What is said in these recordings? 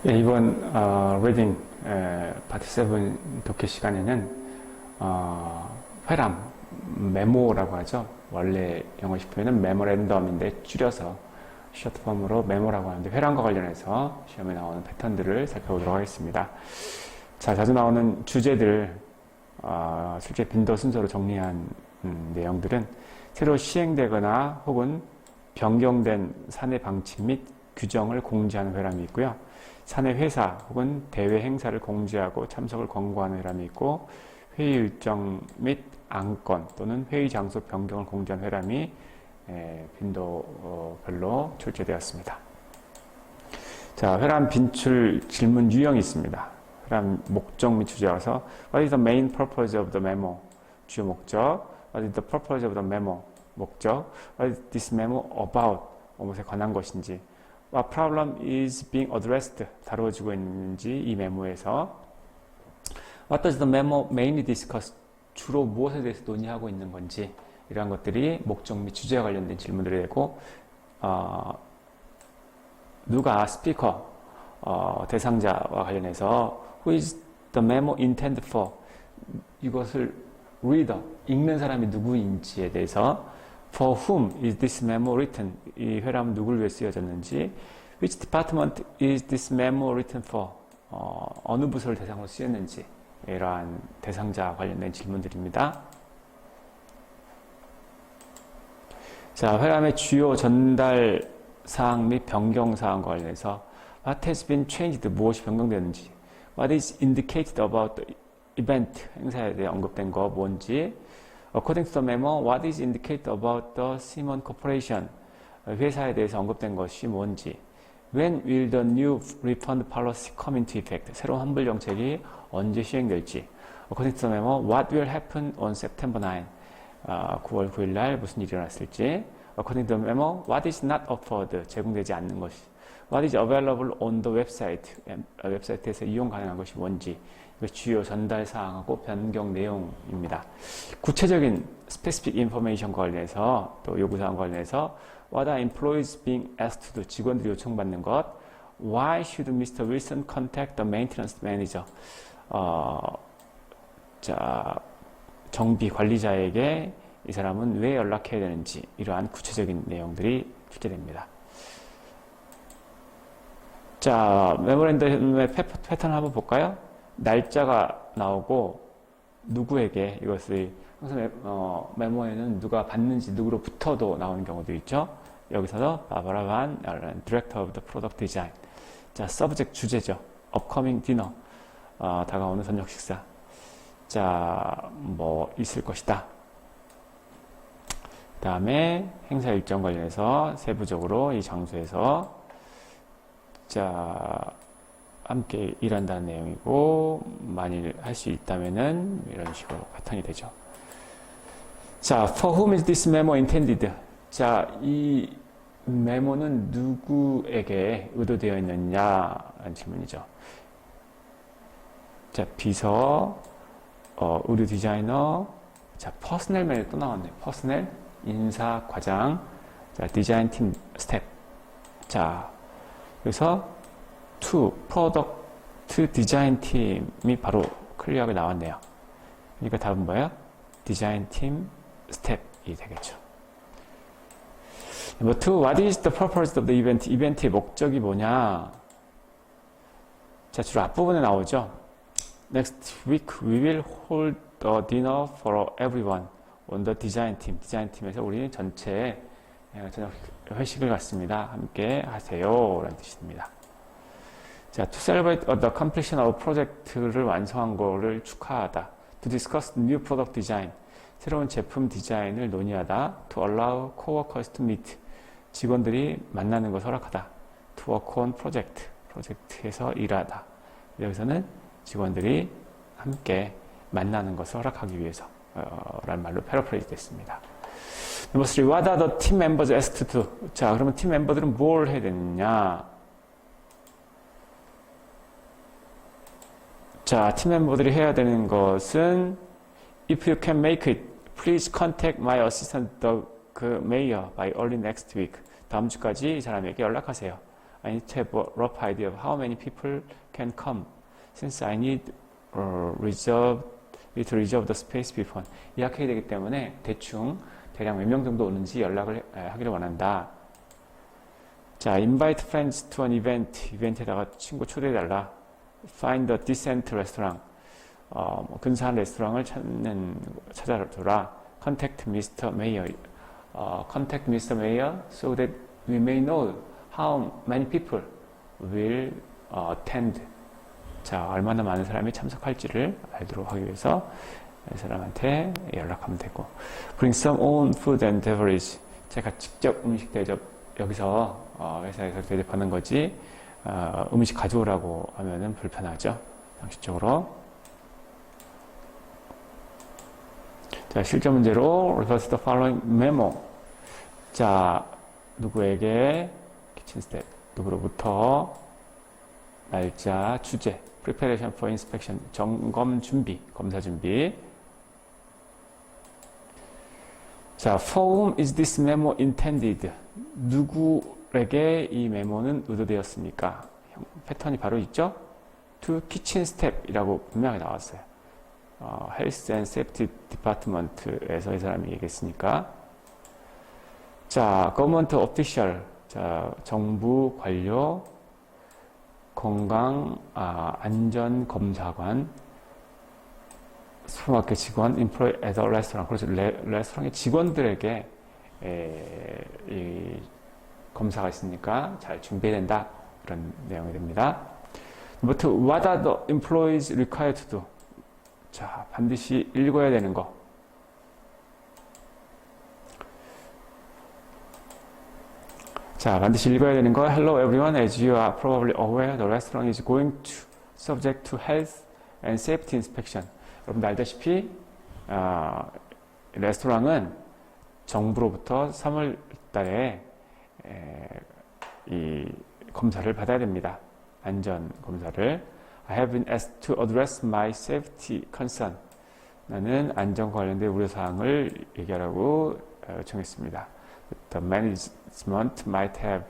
네, 이번 리딩 파트 7 독해 시간에는 회람, 메모라고 하죠. 원래 영어식 표현은 메모랜덤인데 줄여서 셔트폼으로 메모라고 하는데, 회람과 관련해서 시험에 나오는 패턴들을 살펴보도록 하겠습니다. 자, 자주 나오는 주제들, 실제 빈도 순서로 정리한 내용들은 새로 시행되거나 혹은 변경된 사내 방침 및 규정을 공지하는 회람이 있고요. 사내 회사 혹은 대회 행사를 공지하고 참석을 권고하는 회람이 있고, 회의 일정 및 안건 또는 회의 장소 변경을 공지한 회람이 빈도별로 출제되었습니다. 자, 회람 빈출 질문 유형이 있습니다. 회람 목적 및 주제와서 What is the main purpose of the memo? 주요 목적. What is the purpose of the memo? 목적. What is this memo about? 무엇에 관한 것인지. What problem is being addressed? 다루어지고 있는지 이 메모에서. What does the memo mainly discuss? 주로 무엇에 대해서 논의하고 있는 건지, 이러한 것들이 목적 및 주제와 관련된 질문들이 되고, 누가 스피커, 대상자와 관련해서 Who is the memo intended for? 이것을 reader, 읽는 사람이 누구인지에 대해서 For whom is this memo written? 이 회람은 누구를 위해 쓰여졌는지. Which department is this memo written for? 어느 부서를 대상으로 쓰였는지. 이러한 대상자와 관련된 질문들입니다. 자, 회람의 주요 전달 사항 및 변경 사항과 관련해서 What has been changed? 무엇이 변경되었는지. What is indicated about the event? 행사에 대해 언급된 거 뭔지. According to the memo, what is indicated about the Simon Corporation? 회사에 대해서 언급된 것이 뭔지. When will the new refund policy come into effect? 새로운 환불 정책이 언제 시행될지. According to the memo, what will happen on September 9? 9월 9일 날 무슨 일이 일어났을지. According to the memo, what is not offered? 제공되지 않는 것이. What is available on the website? 웹사이트에서 이용 가능한 것이 뭔지. 주요 전달 사항하고 변경 내용입니다. 구체적인 specific information과 관련해서, 또 요구사항과 관련해서 What are employees being asked to do? 직원들이 요청받는 것. Why should Mr. Wilson contact the maintenance manager? 정비 관리자에게 이 사람은 왜 연락해야 되는지, 이러한 구체적인 내용들이 출제됩니다. 자, 메모랜덤의 패턴을 한번 볼까요? 날짜가 나오고 누구에게, 이것을 항상 메모에는 누가 받는지 누구로부터도 나오는 경우도 있죠. 여기서도 바바라 반 Director of the Product Design. 자, subject 주제죠. Upcoming dinner. 다가오는 저녁 식사. 자, 뭐 있을 것이다. 그 다음에 행사 일정 관련해서 세부적으로 이 장소에서 자, 함께 일한다는 내용이고, 만일 할 수 있다면은 이런 식으로 패턴이 되죠. 자, for whom is this memo intended? 자, 이 메모는 누구에게 의도되어 있느냐라는 질문이죠. 자, 비서, 의류 디자이너, 자, 퍼스널 메뉴 또 나왔네요. 퍼스널, 인사, 과장, 자, 디자인 팀 스텝. 자, 그래서 to 프로덕트 디자인 팀이 바로 클리어하게 나왔네요. 그러니까 답은 뭐예요? 디자인 팀 스텝이 되겠죠. Number 2, what is the purpose of the event? 이벤트의 목적이 뭐냐? 자, 주로 앞부분에 나오죠. Next week we will hold a dinner for everyone on the design team. 디자인 팀에서 우리 전체 저녁 회식을 갖습니다. 함께 하세요. 라는 뜻입니다. 자, to celebrate the completion of project를 완성한 거를 축하하다. To discuss new product design. 새로운 제품 디자인을 논의하다. To allow coworkers to meet. 직원들이 만나는 것을 허락하다. To work on project. 프로젝트에서 일하다. 여기서는 직원들이 함께 만나는 것을 허락하기 위해서 라는 말로 패러프레이즈 됐습니다. Number 3. What are the team members asked to do? 자, 그러면 팀 멤버들은 뭘 해야 되느냐? 자, 팀 멤버들이 해야 되는 것은 If you can make it, please contact my assistant, the mayor, by early next week. 다음 주까지 이 사람에게 연락하세요. I need to have a rough idea of how many people can come. Since I need to reserve the space before. 예약해야 되기 때문에 대충 대략 몇 명 정도 오는지 연락을 하기를 원한다. 자, invite friends to an event. 이벤트에다가 친구 초대해달라. Find a decent restaurant. 근사한 레스토랑을 찾아줘라. Contact Mr. Mayor. Contact Mr. Mayor so that we may know how many people will attend. 자, 얼마나 많은 사람이 참석할지를 알도록 하기 위해서 이 사람한테 연락하면 되고. Bring some own food and beverage. 제가 직접 음식 대접, 여기서 회사에서 대접하는 거지 음식 가져오라고 하면은 불편하죠. 상식적으로. 자, 실전 문제로 refer to the following memo. 자, 누구에게 kitchen step, 누구로부터 날짜, 주제, preparation for inspection, 점검 준비, 검사 준비. 자, for whom is this memo intended? 누구에게 이 메모는 의도되었습니까? 패턴이 바로 있죠? to kitchen step이라고 분명히 나왔어요. Health and Safety Department에서 이 사람이 얘기했으니까. 자, government official, 자, 정부 관료, 건강, 안전검사관, 슈퍼마켓 직원, employee at a restaurant. 그래서 레스토랑의 직원들에게 이 검사가 있으니까 잘 준비해야 된다. 그런 내용이 됩니다. But what are the employees required to do? 자, 반드시 읽어야 되는 거. 자, 반드시 읽어야 되는 거. Hello everyone, as you are probably aware, the restaurant is going to subject to health and safety inspection. 여러분들 알다시피 레스토랑은 정부로부터 3월 달에 이 검사를 받아야 됩니다. 안전 검사를. I have been asked to address my safety concern. 나는 안전과 관련된 우려사항을 얘기하라고 요청했습니다. The management might have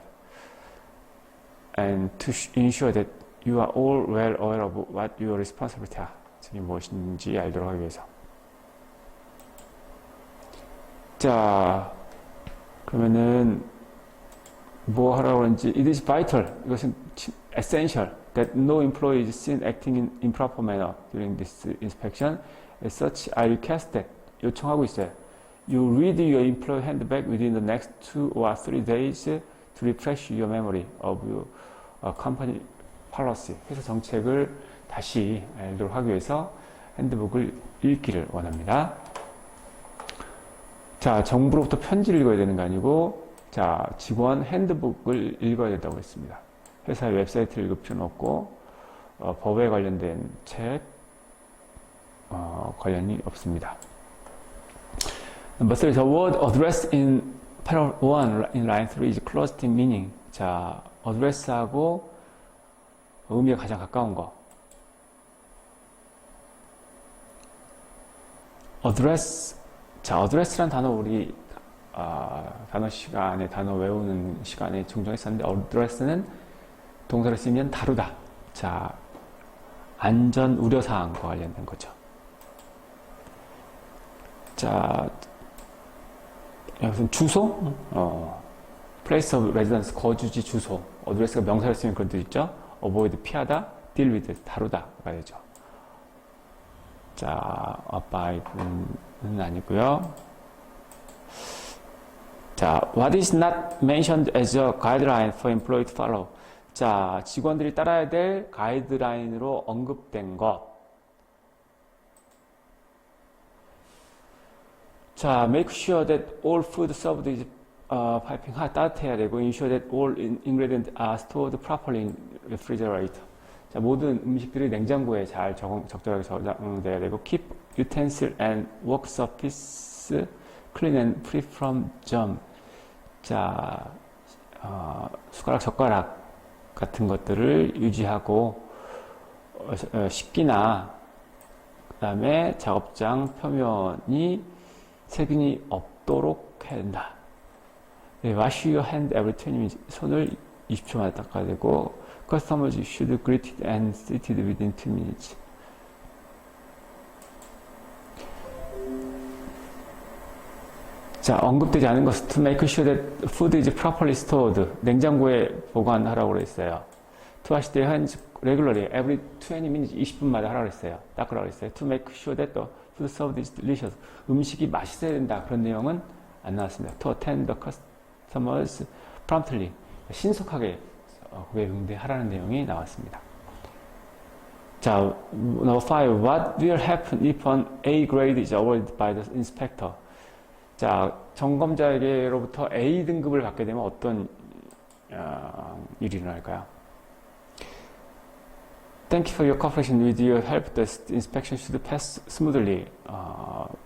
and to ensure that you are all well aware of what your responsibilities are. 이게 무엇인지 알도록 하기 위해서. 자, 그러면은 뭐 하라고 하는지. It is vital. 이것은 essential that no employee is seen acting in improper manner during this inspection. As such, I request that. 요청하고 있어요. You read your employee handbook within the next 2 or 3 days to refresh your memory of your company policy. 회사 정책을 다시 알도록 하기 위해서 핸드북을 읽기를 원합니다. 자, 정부로부터 편지를 읽어야 되는 거 아니고, 자, 직원 핸드북을 읽어야 된다고 했습니다. 회사의 웹사이트를 읽을 필요는 없고, 법에 관련된 책, 관련이 없습니다. Number 3, the word address in paragraph 1 in line 3 is closest in meaning. 자, address하고 의미가 가장 가까운 거. address. 자, address란 단어 우리 단어 시간에, 단어 외우는 시간에 종종 했었는데, address는 동사를 쓰면 다루다. 자, 안전 우려사항과 관련된 거죠. 자, 무슨 주소? place of residence, 거주지 주소. address가 명사를 쓰면 그런 뜻 있죠? avoid, 피하다, deal with, 다루다가 되죠. 자, abide는 아니고요. 자, what is not mentioned as a guideline for employee to follow. 자, 직원들이 따라야 될 가이드라인으로 언급된 것. 자, make sure that all food served is piping hot, 따뜻해야 되고, ensure that all ingredients are stored properly in refrigerator. 자, 모든 음식들이 냉장고에 잘 적절하게 저장돼야 되고, keep utensil and work surface clean and free from germ. 자, 숟가락, 젓가락 같은 것들을 유지하고, 식기나, 그 다음에 작업장 표면이 세균이 없도록 해야 된다. Wash your hand every 20 minutes. 손을 20초 만에 닦아야 되고, customers should greeted and seated within 2 minutes. 자, 언급되지 않은 것은 to make sure that food is properly stored. 냉장고에 보관하라고 그랬어요. to wash their hands regularly every 20 minutes, 20분마다 하라고 그랬어요. 닦으라고 그랬어요. to make sure that the food served is delicious. 음식이 맛있어야 된다. 그런 내용은 안 나왔습니다. to attend the customers promptly. 신속하게 고객 응대하라는 내용이 나왔습니다. 자, number 5. What will happen if an A grade is awarded by the inspector? 자, 점검자에게로부터 A 등급을 받게 되면 어떤 일이 일어날까요? Thank you for your cooperation. With your help, the inspection should pass smoothly.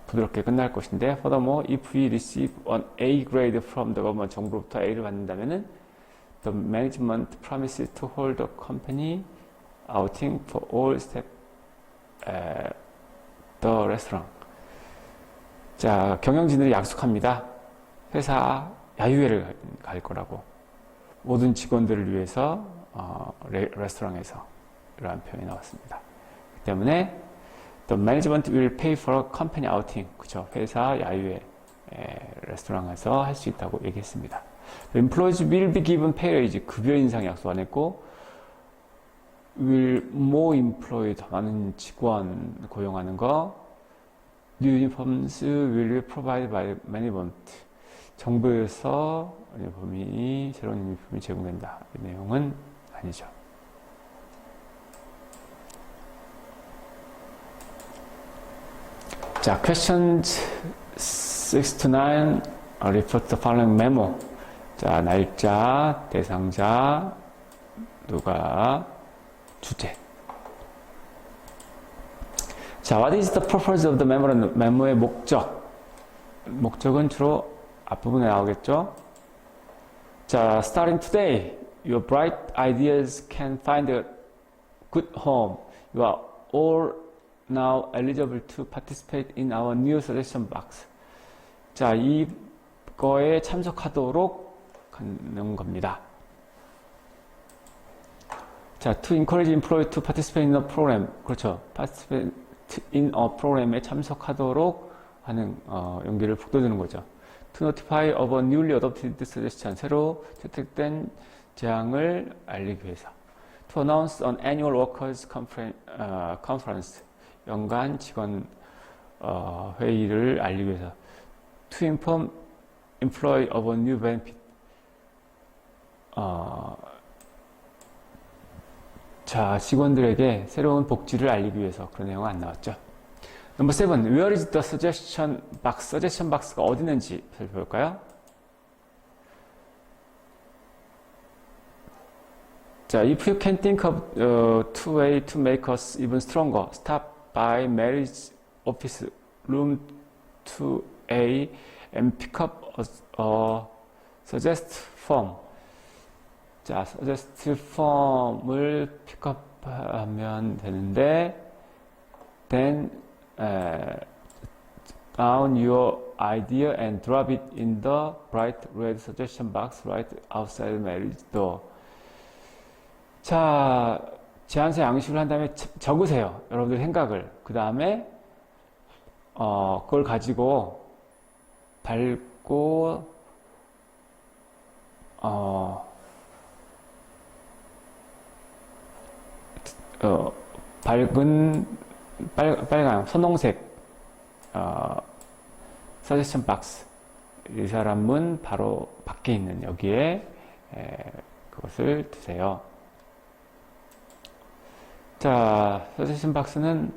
부드럽게 끝날 것인데, furthermore, if we receive an A grade from the government, 정부로부터 A를 받는다면은, the management promises to hold the company outing for all staff at the restaurant. 자, 경영진들이 약속합니다. 회사 야유회를 갈 거라고. 모든 직원들을 위해서 레스토랑에서 이러한 표현이 나왔습니다. 그 때문에 the management will pay for a company outing. 그죠? 회사 야유회 레스토랑에서 할 수 있다고 얘기했습니다. The employees will be given pay raise. 급여 인상 약속 안 했고 will more employee, 더 많은 직원 고용하는 거. New uniforms will be provided by management. 정부에서 새로운 유니폼이 제공된다. 이 내용은 아니죠. 자, questions 6 to 9 refer to the following memo. 자, 날짜, 대상자, 누가, 주제. 자, what is the purpose of the memorandum? 메모의 목적. 목적은 주로 앞부분에 나오겠죠? 자, starting today, your bright ideas can find a good home. You are all now eligible to participate in our new suggestion box. 자, 이거에 참석하도록 하는 겁니다. 자, to encourage employees to participate in a program. 그렇죠. participate in a program에 참석하도록 하는 용기를 북돋우는 거죠. To notify of a newly adopted suggestion. 새로 채택된 제안을 알리기 위해서. To announce an annual workers conference. 연간 직원 회의를 알리기 위해서. To inform employee of a new benefit. 자, 직원들에게 새로운 복지를 알리기 위해서 그런 내용은 안 나왔죠. 넘버 7. Where is the suggestion box? suggestion box가 어디 있는지 살펴볼까요? 자, if you can think of two ways to make us even stronger, stop by Mary's office, room 2A, and pick up a suggest form. 자, suggest form을 픽업하면 되는데, then down your idea and drop it in the bright red suggestion box right outside Mary's door. 자, 제안서 양식을 한 다음에 적으세요. 여러분들 생각을. 그 다음에 그걸 가지고 밟고 밝은 빨간 선홍색 서제션 박스, 이 사람은 바로 밖에 있는 여기에 그것을 두세요. 자, 서제션 박스는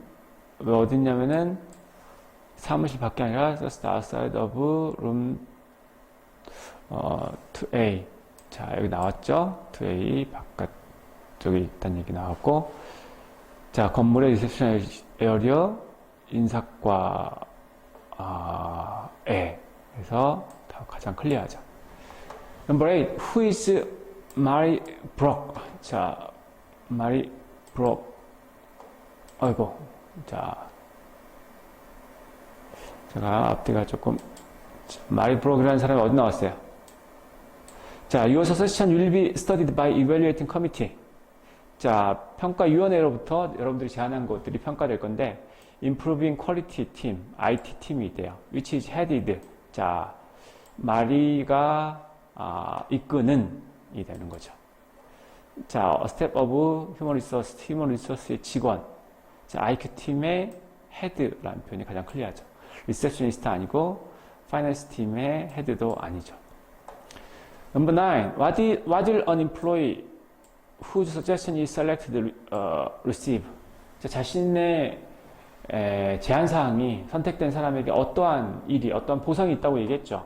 왜 어디 있냐면은 사무실 밖에 아니라 just outside of room 2A. 자, 여기 나왔죠? 2A 바깥쪽에 있다는 얘기 나왔고, 자, 건물의 리셉션 에어리어 인사과에 그래서 가장 클리어하죠. 넘버 8. Who is Mary Brock? 자, Mary Brock. 아이고, 자, 제가 앞뒤가 조금, 마리 브록이라는 사람이 어디 나왔어요? 자, your suggestion will be studied by evaluating committee. 자, 평가위원회로부터 여러분들이 제안한 것들이 평가될 건데, improving quality team, IT 팀이 돼요. which is headed. 자, 마리가 이끄는 이 되는 거죠. 자, a step of human resource의 직원. 자, IQ 팀의 헤드라는 표현이 가장 클리어하죠. 리셉셔니스트 아니고 파이낸스 팀의 헤드도 아니죠. Number 9. What will an employee whose suggestion is selected receive? 자, 자신의 제안사항이 선택된 사람에게 어떠한 일이, 어떠한 보상이 있다고 얘기했죠.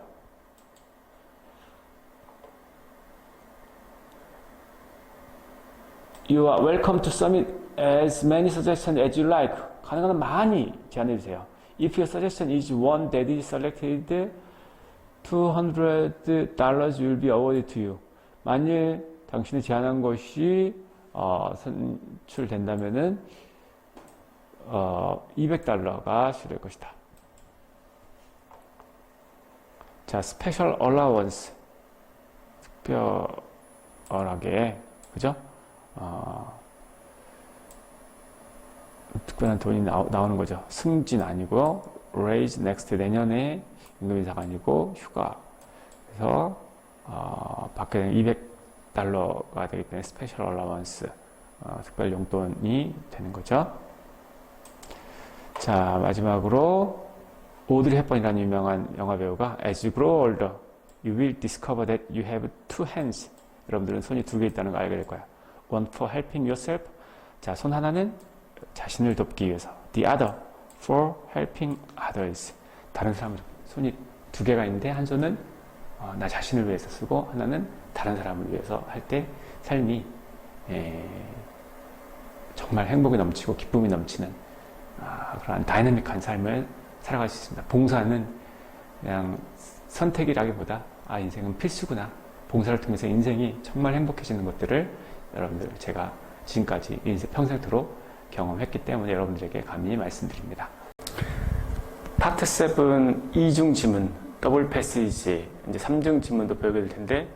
You are welcome to submit as many suggestions as you like. 가능한 많이 제안해주세요. If your suggestion is one that is selected, $200 will be awarded to you. 만일 당신이 제안한 것이 선출된다면은 $200가 수여될 것이다. 자, special allowance. 특별하게, 그죠? 특별한 돈이 나오는 거죠. 승진 아니고 raise next 내년에 임금 인사가 아니고 휴가. 그래서 받게 되는 $200가 되기 때문에 special allowance, 특별 용돈이 되는 거죠. 자, 마지막으로 오드리 헵번이라는 유명한 영화 배우가 As you grow older, you will discover that you have two hands. 여러분들은 손이 두 개 있다는 걸 알게 될 거야. One for helping yourself. 자, 손 하나는 자신을 돕기 위해서. The other for helping others. 다른 사람을. 손이 두 개가 있는데 한 손은 나 자신을 위해서 쓰고 하나는 다른 사람을 위해서 할 때 삶이 정말 행복이 넘치고 기쁨이 넘치는 그런 다이내믹한 삶을 살아갈 수 있습니다. 봉사는 그냥 선택이라기보다 인생은 필수구나. 봉사를 통해서 인생이 정말 행복해지는 것들을 여러분들 제가 지금까지 평생토록 경험했기 때문에 여러분들에게 감히 말씀드립니다. 파트 7 이중 지문, 더블 패시지, 이제 3중 지문도 배우게 될 텐데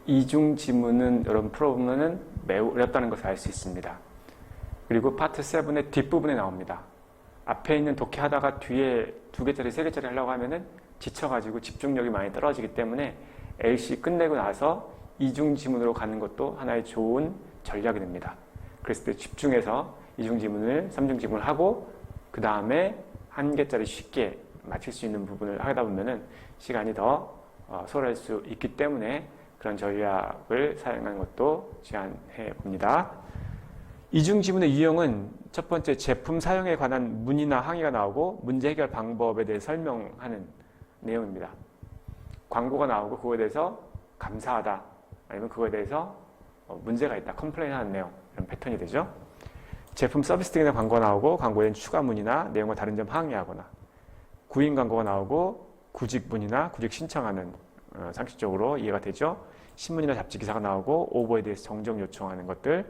이중 지문은 여러분 풀어보면은 매우 어렵다는 것을 알 수 있습니다. 그리고 파트 7의 뒷부분에 나옵니다. 앞에 있는 독해하다가 뒤에 2개짜리, 3개짜리 하려고 하면은 지쳐가지고 집중력이 많이 떨어지기 때문에 LC 끝내고 나서 이중 지문으로 가는 것도 하나의 좋은 전략이 됩니다. 그랬을 때 집중해서 이중 지문을, 3중 지문을 하고 그 다음에 1개짜리 쉽게 맞출 수 있는 부분을 하다 보면은 시간이 더 소홀할 수 있기 때문에 그런 전략을 사용하는 것도 제안해 봅니다. 이중 지문의 유형은 첫 번째 제품 사용에 관한 문의나 항의가 나오고 문제 해결 방법에 대해 설명하는 내용입니다. 광고가 나오고 그거에 대해서 감사하다 아니면 그거에 대해서 문제가 있다, 컴플레인하는 내용, 이런 패턴이 되죠. 제품 서비스 등에 대한 광고가 나오고 광고에 대한 추가 문의나 내용과 다른 점 항의하거나 구인 광고가 나오고 구직 문의나 구직 신청하는 상식적으로 이해가 되죠. 신문이나 잡지 기사가 나오고 오버에 대해서 정정 요청하는 것들,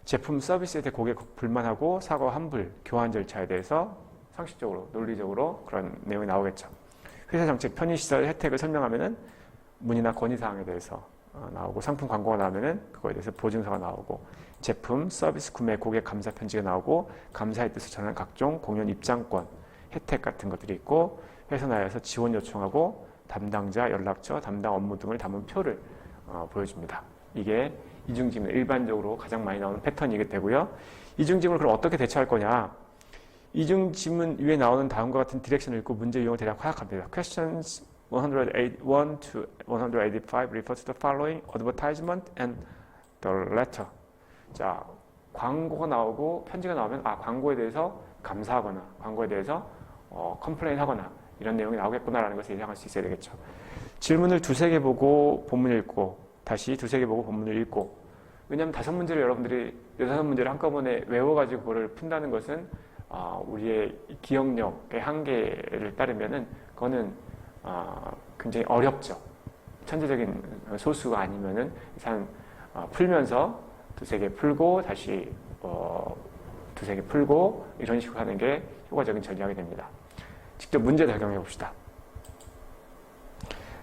제품 서비스에 대해 고객 불만하고 사과 환불, 교환 절차에 대해서 상식적으로 논리적으로 그런 내용이 나오겠죠. 회사 정책, 편의시설 혜택을 설명하면은 문의나 건의사항에 대해서 나오고 상품 광고가 나오면은 그거에 대해서 보증서가 나오고 제품, 서비스 구매, 고객 감사 편지가 나오고 감사의 뜻을 전하는 각종 공연 입장권, 혜택 같은 것들이 있고 회사 내에서 지원 요청하고 담당자 연락처, 담당 업무 등을 담은 표를 보여줍니다. 이게 이중지문 일반적으로 가장 많이 나오는 패턴이게 되고요. 이중지문을 그럼 어떻게 대처할 거냐? 이중지문 위에 나오는 다음과 같은 디렉션을 읽고 문제 유형을 대략 파악합니다. Questions 181 to 185 refer to the following advertisement and the letter. 자, 광고가 나오고 편지가 나오면 광고에 대해서 감사하거나 광고에 대해서 컴플레인 하거나 이런 내용이 나오겠구나라는 것을 예상할 수 있어야 되겠죠. 질문을 2-3개 보고 본문 읽고 다시 2-3개 보고 본문을 읽고, 왜냐하면 5문제를 여러분들이 6문제를 한꺼번에 외워가지고 그거를 푼다는 것은 우리의 기억력의 한계를 따르면은 그거는 굉장히 어렵죠. 천재적인 소수가 아니면은 일단 풀면서 2-3개 풀고 다시 2-3개 풀고 이런 식으로 하는 게 효과적인 전략이 됩니다. 직접 문제 적용해 봅시다.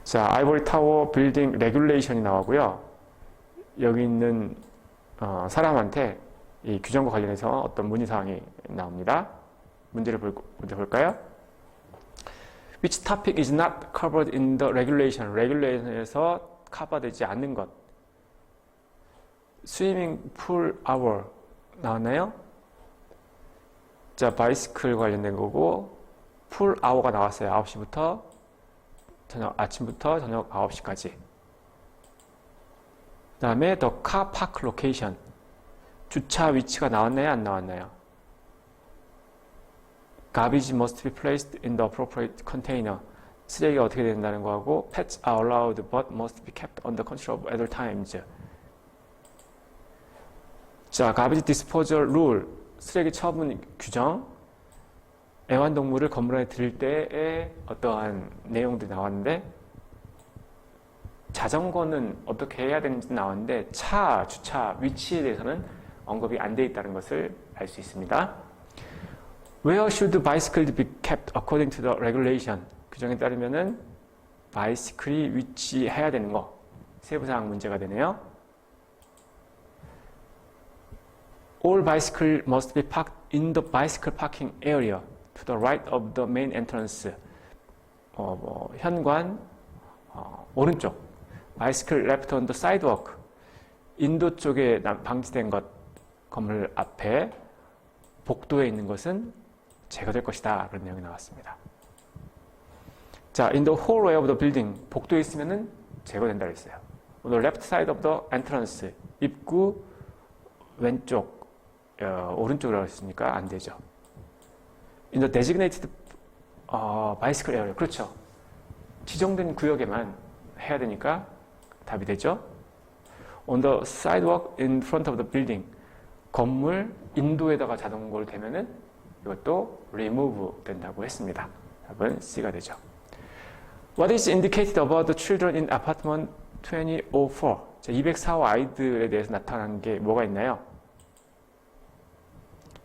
자, 아이보리 타워 빌딩 레귤레이션이 나오고요. 여기 있는 사람한테 이 규정과 관련해서 어떤 문의사항이 나옵니다. 문제를 먼저 볼까요? Which topic is not covered in the regulation? regulation에서 커버되지 않는 것. swimming pool hour 나왔나요? 자, 바이스클 관련된 거고 풀 아워가 나왔어요. 9시부터 아침부터 저녁 9시까지. 그 다음에 the car park location. 주차 위치가 나왔나요? 안 나왔나요? Garbage must be placed in the appropriate container. 쓰레기가 어떻게 된다는 거하고 pets are allowed but must be kept under control at all times. 자, garbage disposal rule. 쓰레기 처분 규정. 애완동물을 건물 안에 들일 때의 어떠한 내용들이 나왔는데 자전거는 어떻게 해야 되는지 나왔는데 차, 주차, 위치에 대해서는 언급이 안 돼 있다는 것을 알 수 있습니다. Where should bicycles be kept according to the regulation? 규정에 따르면은 바이시클이 위치해야 되는 거 세부사항 문제가 되네요. All bicycles must be parked in the bicycle parking area to the right of the main entrance. 현관 오른쪽. Bicycle left on the sidewalk. 인도 쪽에 방치된 것 건물 앞에 복도에 있는 것은 제거될 것이다. 그런 내용이 나왔습니다. 자, in the hallway of the building. 복도에 있으면은 제거된다고 했어요. On the left side of the entrance. 입구 왼쪽 오른쪽이라고 했으니까 안 되죠. In the designated bicycle area. 그렇죠. 지정된 구역에만 해야 되니까 답이 되죠. On the sidewalk in front of the building. 건물 인도에다가 자전거를 대면은 이것도 remove 된다고 했습니다. 답은 C가 되죠. What is indicated about the children in apartment 2004? 자, 204호 아이들에 대해서 나타난 게 뭐가 있나요?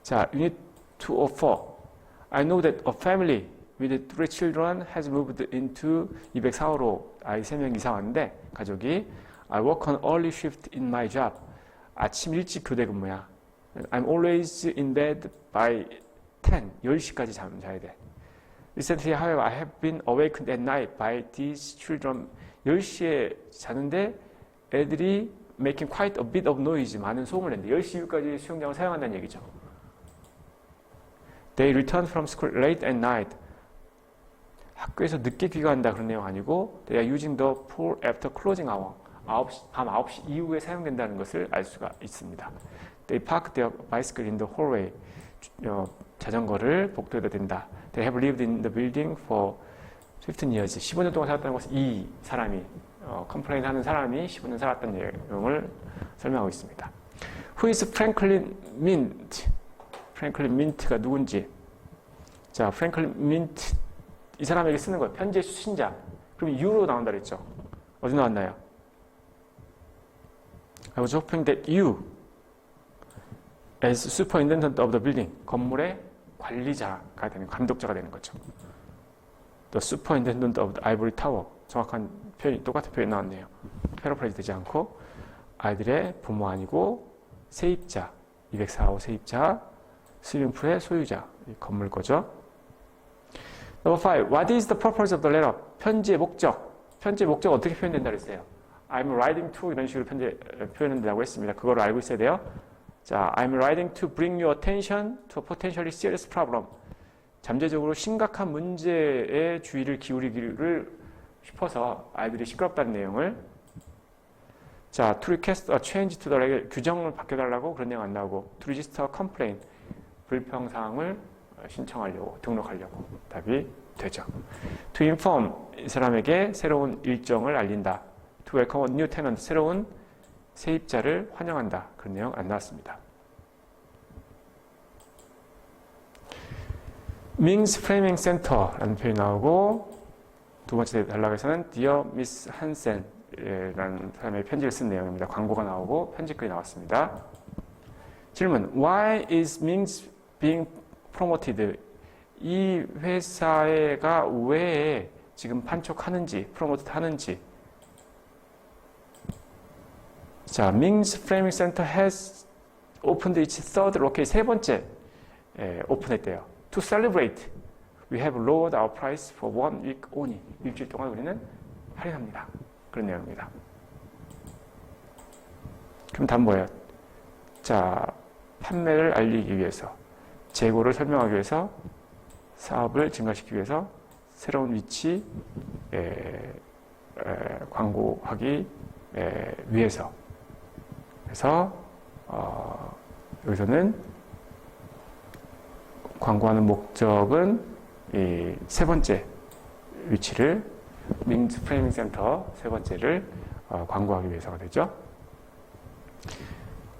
자, Unit 204. I know that a family with 3 children has moved into 204호로 아이 3명 이사 왔는데 가족이 I work on early shift in my job. 아침 일찍 교대 근무야. I'm always in bed by 10. 10시까지 자야 돼. Recently, however, I have been awakened at night by these children. 10시에 자는데 애들이 making quite a bit of noise. 많은 소음을 낸대. 10시 이후까지 수영장을 사용한다는 얘기죠. They return from school late at night. 학교에서 늦게 귀가한다 그런 내용 아니고 They are using the pool after closing hour. 밤 9시 이후에 사용된다는 것을 알 수가 있습니다. They park their bicycle in the hallway. 자전거를 복도에다 댄다. They have lived in the building for 15 years. 15년 동안 살았다는 것은 이 사람이 컴플레인 하는 사람이 15년 살았다는 내용을 설명하고 있습니다. Who is Franklin Mint? 프랭클린 민트가 누군지. 자, 프랭클린 민트 이 사람에게 쓰는 거예요. 편지의 수신자. 그럼 U로 나온다 그랬죠. 어디 나왔나요? I was hoping that you as superintendent of the building 건물의 관리자가 되는 감독자가 되는 거죠. The superintendent of the ivory tower. 정확한 표현이 똑같은 표현이 나왔네요. 패러프레이즈 되지 않고 아이들의 부모 아니고 세입자 204호 세입자 스위밍풀의 소유자 이 건물 거죠. Number 5. What is the purpose of the letter? 편지의 목적. 편지의 목적 어떻게 표현된다 그랬어요? I'm writing to 이런 식으로 표현된다고 했습니다. 그걸 알고 있어야 돼요. 자, I'm writing to bring your attention to a potentially serious problem. 잠재적으로 심각한 문제에 주의를 기울이기를 싶어서 아이들이 시끄럽다는 내용을 자, to request a change to the regulation. 규정을 바뀌어달라고 그런 내용 안 나오고 to register a complaint. 불평사항을 신청하려고 등록하려고 답이 되죠. To inform 이 사람에게 새로운 일정을 알린다. To welcome a new tenant 새로운 세입자를 환영한다. 그런 내용 안 나왔습니다. Ming's Framing Center라는 표현이 나오고 두 번째 단락에서는 Dear Miss Hansen 라는 사람의 편지를 쓴 내용입니다. 광고가 나오고 편지글이 나왔습니다. 질문. Why is Ming's being promoted? 이 회사가 왜 지금 판촉하는지, 프로모트 하는지. 자, Ming's Framing Center has opened its third location. 세 번째 오픈했대요. To celebrate, we have lowered our price for 1 week only. 일주일 동안 우리는 할인합니다. 그런 내용입니다. 그럼 답은 뭐예요? 자, 판매를 알리기 위해서, 재고를 설명하기 위해서, 사업을 증가시키기 위해서 새로운 위치 광고하기 위해서. 그래서 여기서는 광고하는 목적은 이 세 번째 위치를 밍스 프레이밍 센터 세 번째를 광고하기 위해서가 되죠.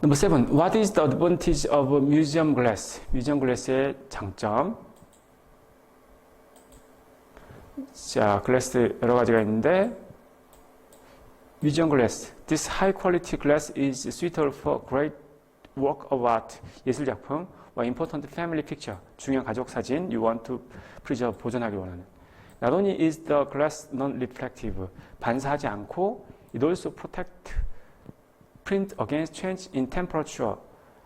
Number 7. What is the advantage of museum glass? museum glass의 장점. 자, 글래스 여러 가지가 있는데 museum glass. This high quality glass is suitable for great work of art. 예술 작품 or important family picture. 중요한 가족 사진 you want to preserve. 보존하기 원하는. Not only is the glass non-reflective. 반사하지 않고 it also protect print against change in temperature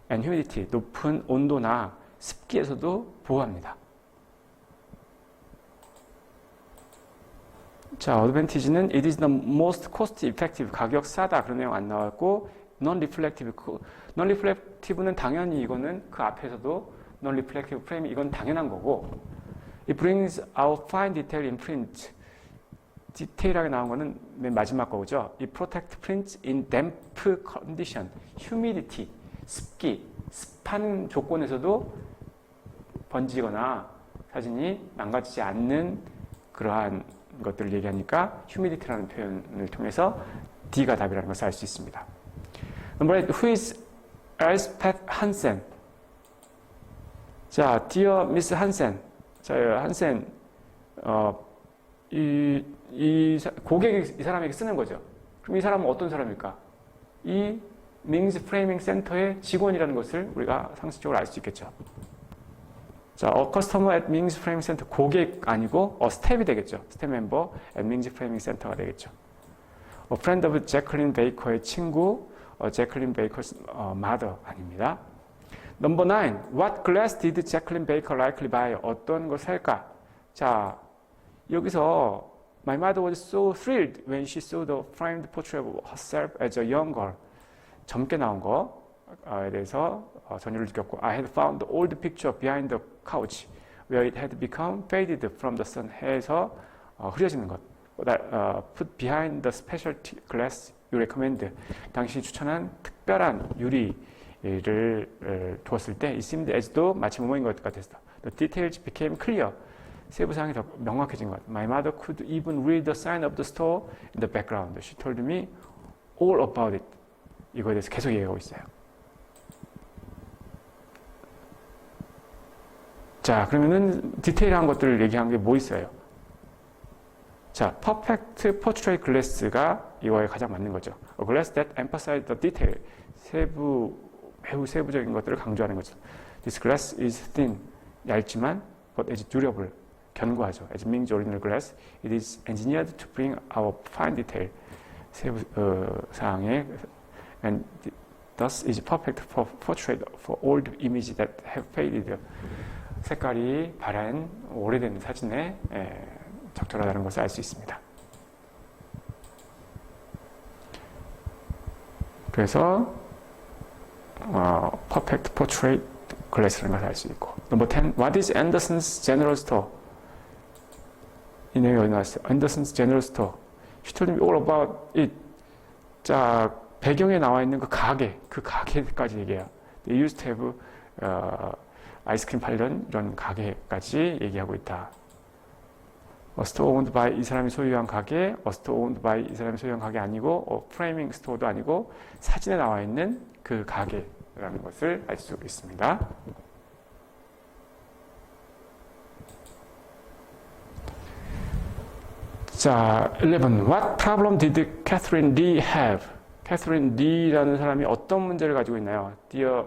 and humidity. 높은 온도나 습기에서도 보호합니다. 자, 어드밴티지는 it is the most cost effective. 가격 싸다. 그런 내용 안 나왔고 non-reflective. non-reflective는 당연히 이거는 그 앞에서도 non-reflective frame 이건 당연한 거고 it brings out fine detail in print. 디테일하게 나온 거는 맨 마지막 거죠. It protect prints in damp condition, humidity, 습기, 습한 조건에서도 번지거나 사진이 망가지지 않는 그러한 것들을 얘기하니까 humidity라는 표현을 통해서 D가 답이라는 것을 알 수 있습니다. Number 8. Who is Elspeth Hansen? 자, Dear Miss Hansen. 자, 한센, 고객이 이 사람에게 쓰는 거죠. 그럼 이 사람은 어떤 사람일까? 이 밍스 프레이밍 센터의 직원이라는 것을 우리가 상식적으로 알 수 있겠죠. 자, a customer at Ming's Framing Center. 고객 아니고 스텝이 되겠죠. 스텝 멤버 at Ming's Framing Center가 되겠죠. A friend of Jacqueline Baker의 친구, Jacqueline Baker's mother 아닙니다. Number 9. What glass did Jacqueline Baker likely buy? 어떤 걸 살까? 자, 여기서 My mother was so thrilled when she saw the framed portrait of herself as a young girl. 젊게 나온 거에 대해서 전율을 느꼈고 I had found the old picture behind the couch where it had become faded from the sun 해서 흐려지는 것. Put behind the specialty glass you recommend. 당신이 추천한 특별한 유리를 두었을 때 it seemed as though 마치 뭐뭐인 것 같았어. The details became clear. 세부사항이 더 명확해진 것. My mother could even read the sign of the store in the background. She told me all about it. 이거에 대해서 계속 얘기하고 있어요. 자, 그러면은 디테일한 것들을 얘기한 게 뭐 있어요? 자, perfect portrait glass가 이거에 가장 맞는 거죠. A glass that emphasizes the detail. 매우 세부적인 것들을 강조하는 거죠. This glass is thin. 얇지만 but is durable. 견고하죠. As Ming's original glass, it is engineered to bring out fine detail. 세부 사항에 and thus is perfect for portrait for old images that have faded. 색깔이 바랜 오래된 사진에 적절하다는 것을 알 수 있습니다. 그래서 perfect portrait glass라는 것을 알 수 있고. Number 10. What is Anderson's General Store? 이 내용이 어디 나왔어요? Anderson's General Store. She told me all about it. 자, 배경에 나와 있는 그 가게까지 얘기해요. They used to have 아이스크림 팔던 이런 가게까지 얘기하고 있다. A store owned by 이 사람이 소유한 가게, a store owned by 이 사람이 소유한 가게 아니고, 프레이밍 스토어도 아니고 사진에 나와 있는 그 가게라는 것을 알 수 있습니다. 자, 11. What problem did Catherine Lee have? Catherine Lee라는 사람이 어떤 문제를 가지고 있나요? Dear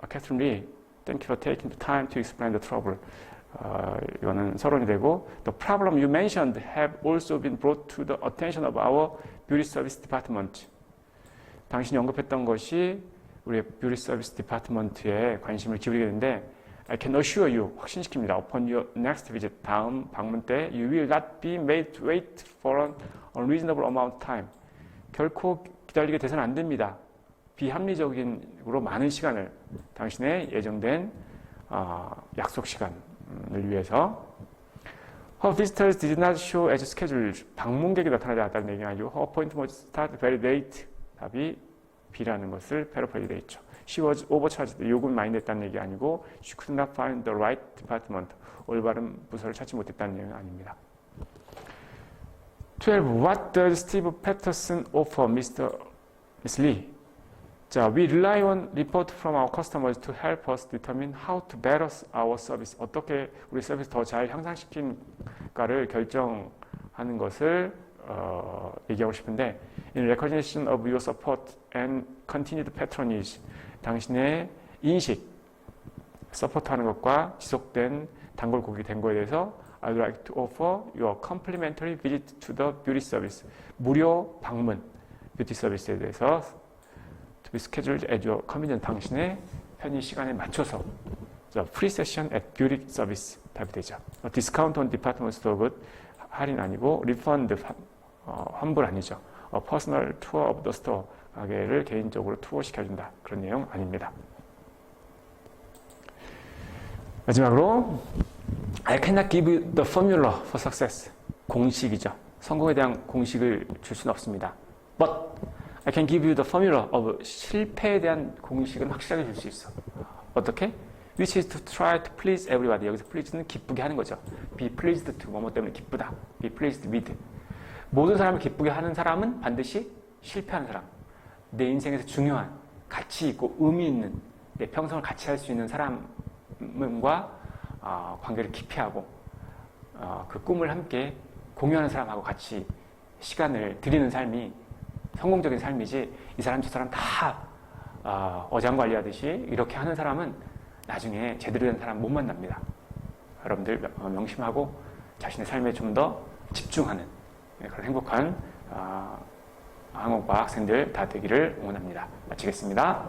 Catherine Lee, thank you for taking the time to explain the trouble. 이거는 서론이 되고 The problem you mentioned have also been brought to the attention of our beauty service department. 당신이 언급했던 것이 우리 뷰티 서비스 디파트먼트에 관심을 기울이게 되는데 I can assure you, 확신시킵니다. Upon your next visit, 다음 방문 때 you will not be made to wait for an unreasonable amount of time. 결코 기다리게 돼서는 안 됩니다. 비합리적으로 많은 시간을 당신의 예정된 약속 시간을 위해서 Her visitors did not show as scheduled. 방문객이 나타나지 않았다는 얘기가 아니고 Her appointment was started very late. 답이 B라는 것을 패러프레이즈 되어 있죠. She was overcharged. 요금이 많이 냈다는 얘기 아니고 She could not find the right department. 올바른 부서를 찾지 못했다는 얘기는 아닙니다. 12. What does Steve Patterson offer, Miss Lee? 자, we rely on report from our customers to help us determine how to better our service. 어떻게 우리 서비스 더 잘 향상시킬까를 결정하는 것을 얘기하고 싶은데 In recognition of your support and continued patronage, 당신의 인식, 서포트하는 것과 지속된 단골 고객이 된 거에 대해서 I'd like to offer your complimentary visit to the beauty service. 무료 방문, 뷰티 서비스에 대해서 to be scheduled at your convenience. 당신의 편의 시간에 맞춰서 free session at beauty service 답이 되죠. Discount on department store good, 할인 아니고 refund, 환불 아니죠. Personal tour of the store, 가게를 개인적으로 투어 시켜준다. 그런 내용 아닙니다. 마지막으로 I cannot give you the formula for success. 공식이죠. 성공에 대한 공식을 줄 수는 없습니다. But I can give you the formula of 실패에 대한 공식은 확실하게 줄 수 있어. 어떻게? Which is to try to please everybody. 여기서 please는 기쁘게 하는 거죠. Be pleased to, 뭐뭐 때문에 기쁘다. Be pleased with. 모든 사람을 기쁘게 하는 사람은 반드시 실패하는 사람. 내 인생에서 중요한, 가치 있고 의미 있는, 내 평생을 같이 할 수 있는 사람과 관계를 깊이 하고 그 꿈을 함께 공유하는 사람하고 같이 시간을 드리는 삶이 성공적인 삶이지, 이 사람 저 사람 다 어장관리하듯이 이렇게 하는 사람은 나중에 제대로 된 사람 못 만납니다. 여러분들 명심하고 자신의 삶에 좀 더 집중하는 그런 행복한 항공과 학생들 다 되기를 응원합니다. 마치겠습니다.